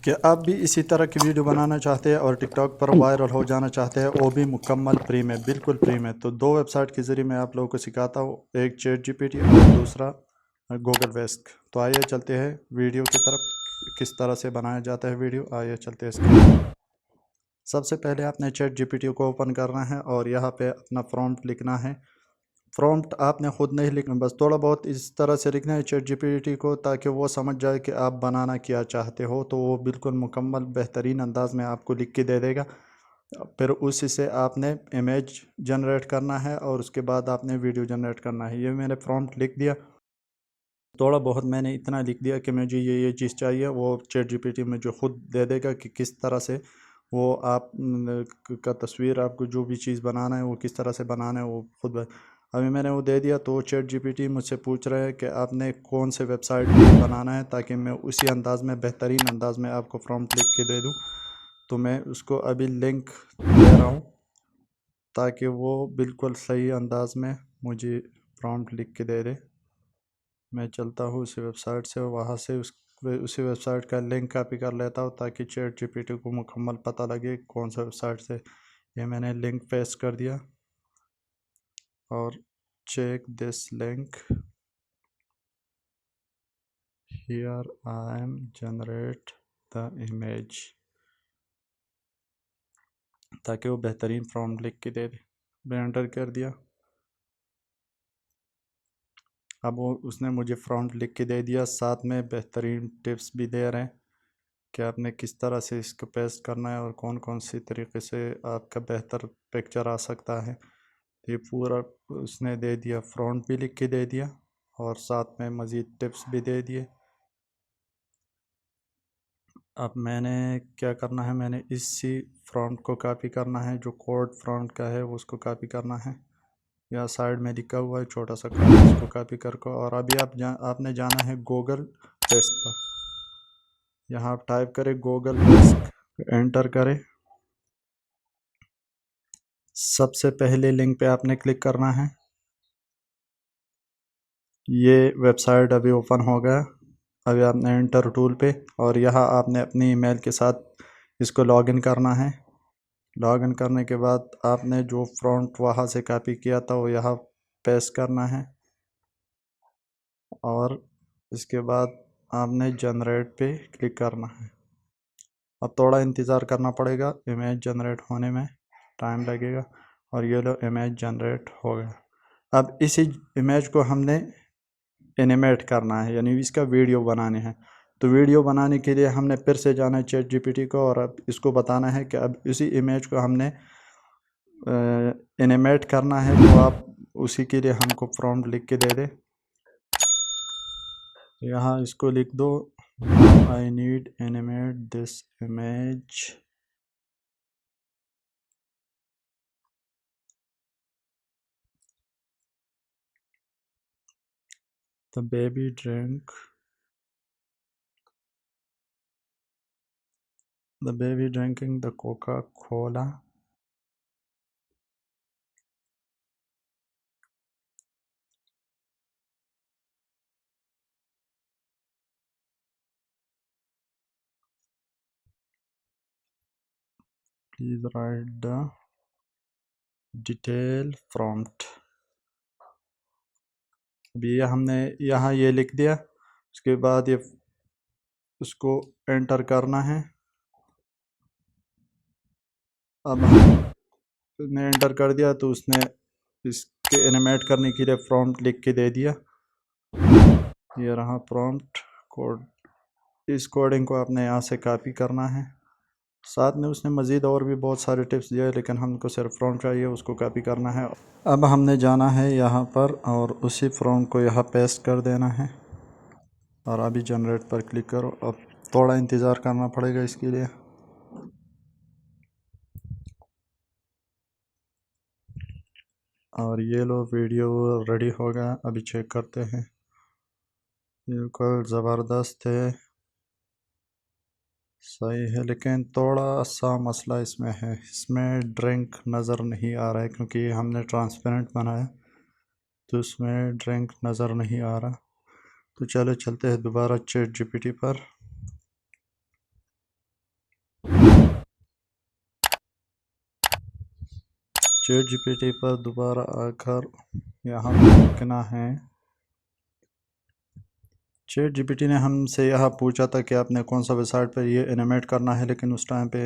कि आप भी इसी तरह की वीडियो बनाना चाहते हैं और टिकटॉक पर वायरल हो जाना चाहते हैं, वो भी मुकम्मल फ्री में, बिल्कुल फ्री में। तो दो वेबसाइट के ज़रिए मैं आप लोगों को सिखाता हूँ, एक चैट जीपीटी और दूसरा गूगल वेस्क। तो आइए चलते हैं वीडियो की तरफ, किस तरह से बनाया जाता है वीडियो। आइए चलते हैं इसके। सबसे पहले आपने चैट जीपीटी को ओपन करना है और यहाँ पे अपना प्रॉम्प्ट लिखना है। प्रॉम्प्ट आपने खुद नहीं लिखना, बस थोड़ा बहुत इस तरह से लिखना है चैट जीपीटी को, ताकि वो समझ जाए कि आप बनाना क्या चाहते हो। तो वो बिल्कुल मुकम्मल बेहतरीन अंदाज में आपको लिख के दे देगा। फिर उसी से आपने इमेज जनरेट करना है और उसके बाद आपने वीडियो जनरेट करना है। ये मैंने प्रॉम्प्ट लिख दिया, थोड़ा बहुत मैंने इतना लिख दिया कि मुझे ये चीज़ चाहिए। वो चैट जीपीटी में जो खुद दे देगा कि किस तरह से वो आप का तस्वीर, आपको जो भी चीज़ बनाना है वो किस तरह से बनाना है वो खुद अभी मैंने वो दे दिया। तो चैट जीपीटी मुझसे पूछ रहा है कि आपने कौन से वेबसाइट पे बनाना है, ताकि मैं उसी अंदाज में, बेहतरीन अंदाज में आपको प्रॉम्प्ट लिख के दे दूँ। तो मैं उसको अभी लिंक दे रहा हूँ ताकि वो बिल्कुल सही अंदाज में मुझे प्रॉम्प्ट लिख के दे दे। मैं चलता हूँ उसी वेबसाइट से, वहाँ से उसी वेबसाइट का लिंक कॉपी कर लेता हूँ ताकि चैट जीपीटी को मुकम्मल पता लगे कौन सा वेबसाइट से। ये मैंने लिंक पेस्ट कर दिया और check this link here I am generate the image, ताकि वो बेहतरीन प्रॉम्प्ट लिख के दे दे। मैं एंटर कर दिया। अब वो उसने मुझे प्रॉम्प्ट लिख के दे दिया, साथ में बेहतरीन टिप्स भी दे रहे हैं कि आपने किस तरह से इसको पेस्ट करना है और कौन कौन सी तरीके से आपका बेहतर पिक्चर आ सकता है। ये पूरा उसने दे दिया, फ्रंट भी लिख के दे दिया और साथ में मज़ीद टिप्स भी दे दिए। अब मैंने क्या करना है, मैंने इसी फ्रंट को कॉपी करना है, जो कोड फ्रंट का है उसको कॉपी करना है। या साइड में लिखा हुआ है छोटा सा कोड, इसको कॉपी करके और अभी आपने जाना है गूगल डेस्क पर। यहाँ आप टाइप करें गूगल डेस्क, एंटर करें। सबसे पहले लिंक पे आपने क्लिक करना है। ये वेबसाइट अभी ओपन हो गया। अभी आपने एंटर टूल पे, और यहाँ आपने अपनी ईमेल के साथ इसको लॉगिन करना है। लॉगिन करने के बाद आपने जो फ्रंट वहाँ से कॉपी किया था वो यहाँ पेस्ट करना है और इसके बाद आपने जनरेट पे क्लिक करना है। अब थोड़ा इंतज़ार करना पड़ेगा, इमेज जनरेट होने में टाइम लगेगा। और ये लो, इमेज जनरेट हो गया। अब इसी इमेज को हमने एनिमेट करना है, यानी इसका वीडियो बनाने हैं। तो वीडियो बनाने के लिए हमने फिर से जाना है चैट जीपीटी को और अब इसको बताना है कि अब इसी इमेज को हमने एनिमेट करना है। तो आप उसी के लिए हमको प्रॉम्प्ट लिख के दे दे। यहाँ इसको लिख दो, I need animate this image the baby drink the baby drinking the Coca-Cola. Please write the detail prompt. अभी ये हमने यहाँ ये लिख दिया। उसके बाद ये उसको एंटर करना है। अब हमने एंटर कर दिया तो उसने इसके एनिमेट करने के लिए प्रॉम्प्ट लिख के दे दिया। ये रहा प्रॉम्प्ट कोड। इस कोडिंग को आपने यहाँ से कॉपी करना है। साथ में उसने मज़ीद और भी बहुत सारे टिप्स दिए, लेकिन हमको सिर्फ प्रॉम्प्ट चाहिए, उसको कॉपी करना है। अब हमने जाना है यहाँ पर और उसी प्रॉम्प्ट को यहाँ पेस्ट कर देना है और अभी जनरेट पर क्लिक करो। अब थोड़ा इंतज़ार करना पड़ेगा इसके लिए। और ये लो, वीडियो रेडी हो गया। अभी चेक करते हैं। बिल्कुल ज़बरदस्त है, सही है, लेकिन थोड़ा सा मसला इसमें है, इसमें ड्रिंक नज़र नहीं आ रहा है क्योंकि हमने ट्रांसपेरेंट बनाया, तो इसमें ड्रिंक नज़र नहीं आ रहा। तो चलो चलते हैं दोबारा चैट जीपीटी पर। चैट जीपीटी पर दोबारा आकर यहाँ लिखना है। चैट जीपीटी ने हमसे यह पूछा था कि आपने कौन सा वेबसाइट पर ये एनिमेट करना है, लेकिन उस टाइम पे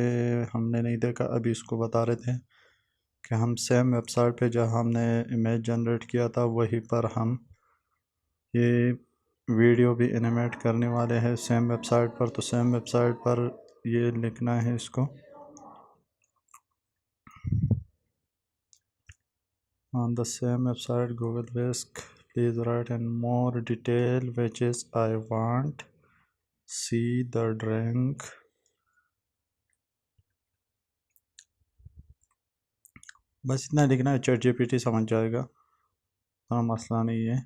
हमने नहीं देखा। अभी इसको बता रहे थे कि हम सेम वेबसाइट पे जहाँ हमने इमेज जनरेट किया था वहीं पर हम ये वीडियो भी एनिमेट करने वाले हैं सेम वेबसाइट पर। तो सेम वेबसाइट पर ये लिखना है इसको, on the same website Google Desk, please write in more detail which is I want see the drink। बस इतना लिखना है, चैट जीपीटी समझ जाएगा, हाँ मसला नहीं है।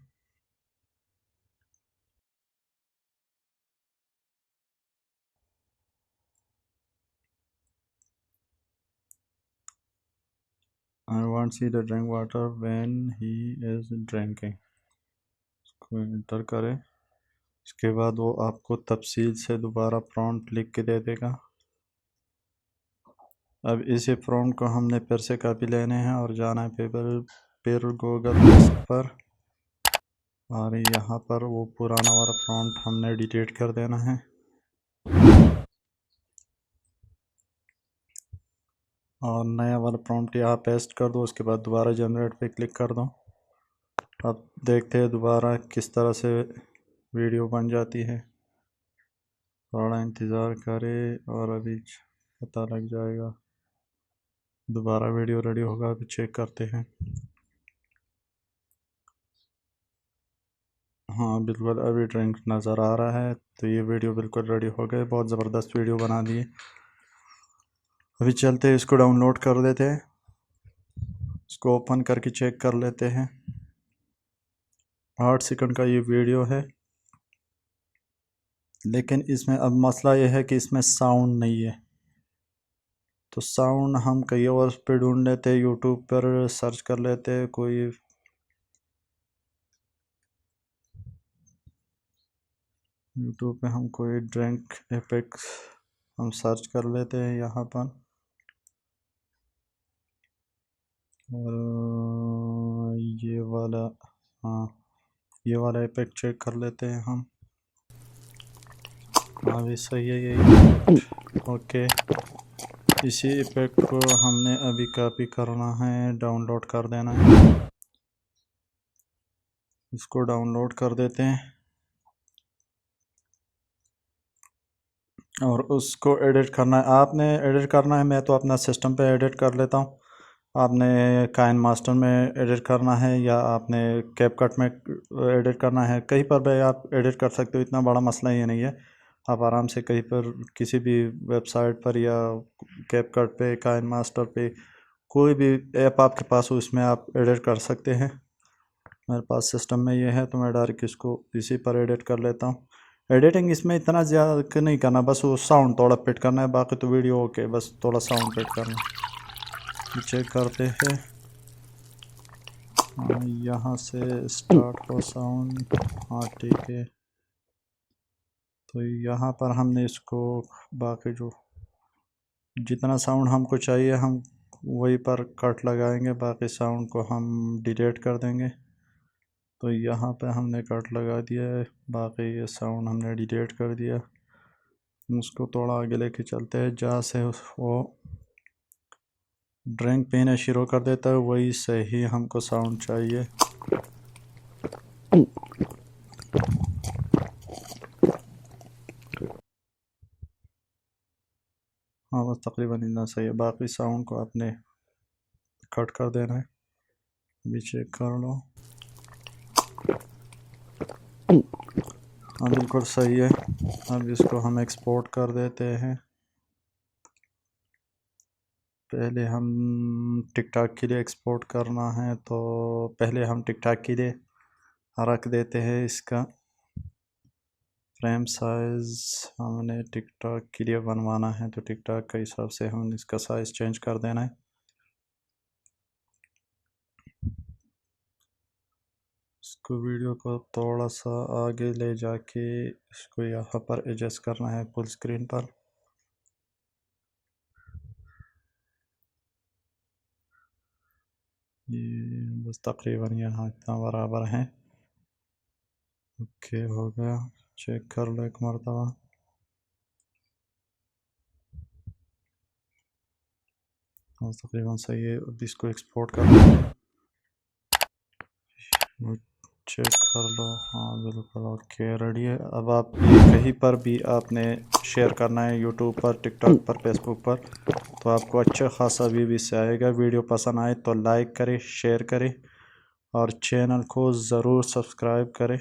I want see the drink water when he is drinking, इसको इंटर करें। इसके बाद वो आपको तफसील से दोबारा प्रॉम्प्ट लिख के दे देगा। अब इसी प्रॉम्प्ट को हमने फिर से कॉपी लेने हैं और जाना है फिर गूगल डिस्क पर, और यहाँ पर वो पुराना वाला प्रॉम्प्ट हमने डिलीट कर देना है। और नया वाला प्रॉम्प्ट यहाँ पेस्ट कर दो, उसके बाद दोबारा जनरेट पे क्लिक कर दो। अब देखते हैं दोबारा किस तरह से वीडियो बन जाती है। थोड़ा इंतज़ार करें और अभी पता लग जाएगा। दोबारा वीडियो रेडी होगा, अभी चेक करते हैं। हाँ बिल्कुल, अभी ड्रिंक नज़र आ रहा है। तो ये वीडियो बिल्कुल रेडी हो गए, बहुत ज़बरदस्त वीडियो बना दिए। अभी चलते हैं, इसको डाउनलोड कर देते हैं, इसको ओपन करके चेक कर लेते हैं। 8 सेकंड का ये वीडियो है, लेकिन इसमें अब मसला ये है कि इसमें साउंड नहीं है। तो साउंड हम कहीं और पे ढूंढ लेते, यूट्यूब पर सर्च कर लेते, कोई यूट्यूब पे हम कोई ड्रिंक इफेक्ट्स हम सर्च कर लेते हैं यहाँ पर। और ये वाला, हाँ ये वाला इफेक्ट चेक कर लेते हैं हम। हाँ भी सही है यही। ओके, इसी इफेक्ट को हमने अभी कॉपी करना है, डाउनलोड कर देना है। इसको डाउनलोड कर देते हैं और उसको एडिट करना है। आपने एडिट करना है, मैं तो अपना सिस्टम पे एडिट कर लेता हूँ। आपने काइन मास्टर में एडिट करना है या आपने कैपकट में एडिट करना है, कहीं पर भी आप एडिट कर सकते हो, इतना बड़ा मसला ये नहीं है। आप आराम से कहीं पर किसी भी वेबसाइट पर या कैपकट पे, काइन मास्टर पे, कोई भी ऐप आपके पास हो उसमें आप एडिट कर सकते हैं। मेरे पास सिस्टम में ये है तो मैं डायरेक्ट इसको इसी पर एडिट कर लेता हूँ। एडिटिंग इसमें इतना ज़्यादा नहीं करना, बस वो साउंड थोड़ा फिट करना है, बाकी तो वीडियो ओके, बस थोड़ा साउंड फिट करना है। चेक करते हैं, यहाँ से स्टार्ट हो साउंड, हाँ ठीक है। तो यहाँ पर हमने इसको बाकी जो जितना साउंड हमको चाहिए हम वही पर कट लगाएंगे, बाकी साउंड को हम डिलीट कर देंगे। तो यहाँ पे हमने कट लगा दिया है, बाकी ये साउंड हमने डिलीट कर दिया। उसको थोड़ा आगे लेके चलते हैं, जहाँ से वो ड्रिंक पीना शुरू कर देता है वही सही हमको साउंड चाहिए। हाँ बस तकरीबन इतना सही है, बाकी साउंड को आपने कट कर देना है। अभी चेक कर लो, हाँ बिल्कुल सही है। अब इसको हम एक्सपोर्ट कर देते हैं। पहले हम टिकटॉक के लिए एक्सपोर्ट करना है, तो पहले हम टिकटॉक के लिए रख देते हैं इसका फ्रेम साइज़। हमने टिकटॉक के लिए बनवाना है तो टिकटॉक के हिसाब से हम इसका साइज़ चेंज कर देना है। इसको वीडियो को थोड़ा सा आगे ले जाके इसको यहाँ पर एडजस्ट करना है फुल स्क्रीन पर। ये बस तकरीबन यहाँ इतना बराबर है। ओके हो गया, चेक कर लो एक मरतबा। हाँ तकरीबन सही है। अब इसको एक्सपोर्ट कर लो, चेक कर लो। हाँ बिल्कुल ओके रेडी है। अब आप कहीं पर भी आपने शेयर करना है, यूट्यूब पर, टिकटॉक पर, फेसबुक पर, तो आपको अच्छा खासा व्यू इससे आएगा। वीडियो पसंद आए तो लाइक करें, शेयर करें और चैनल को ज़रूर सब्सक्राइब करें।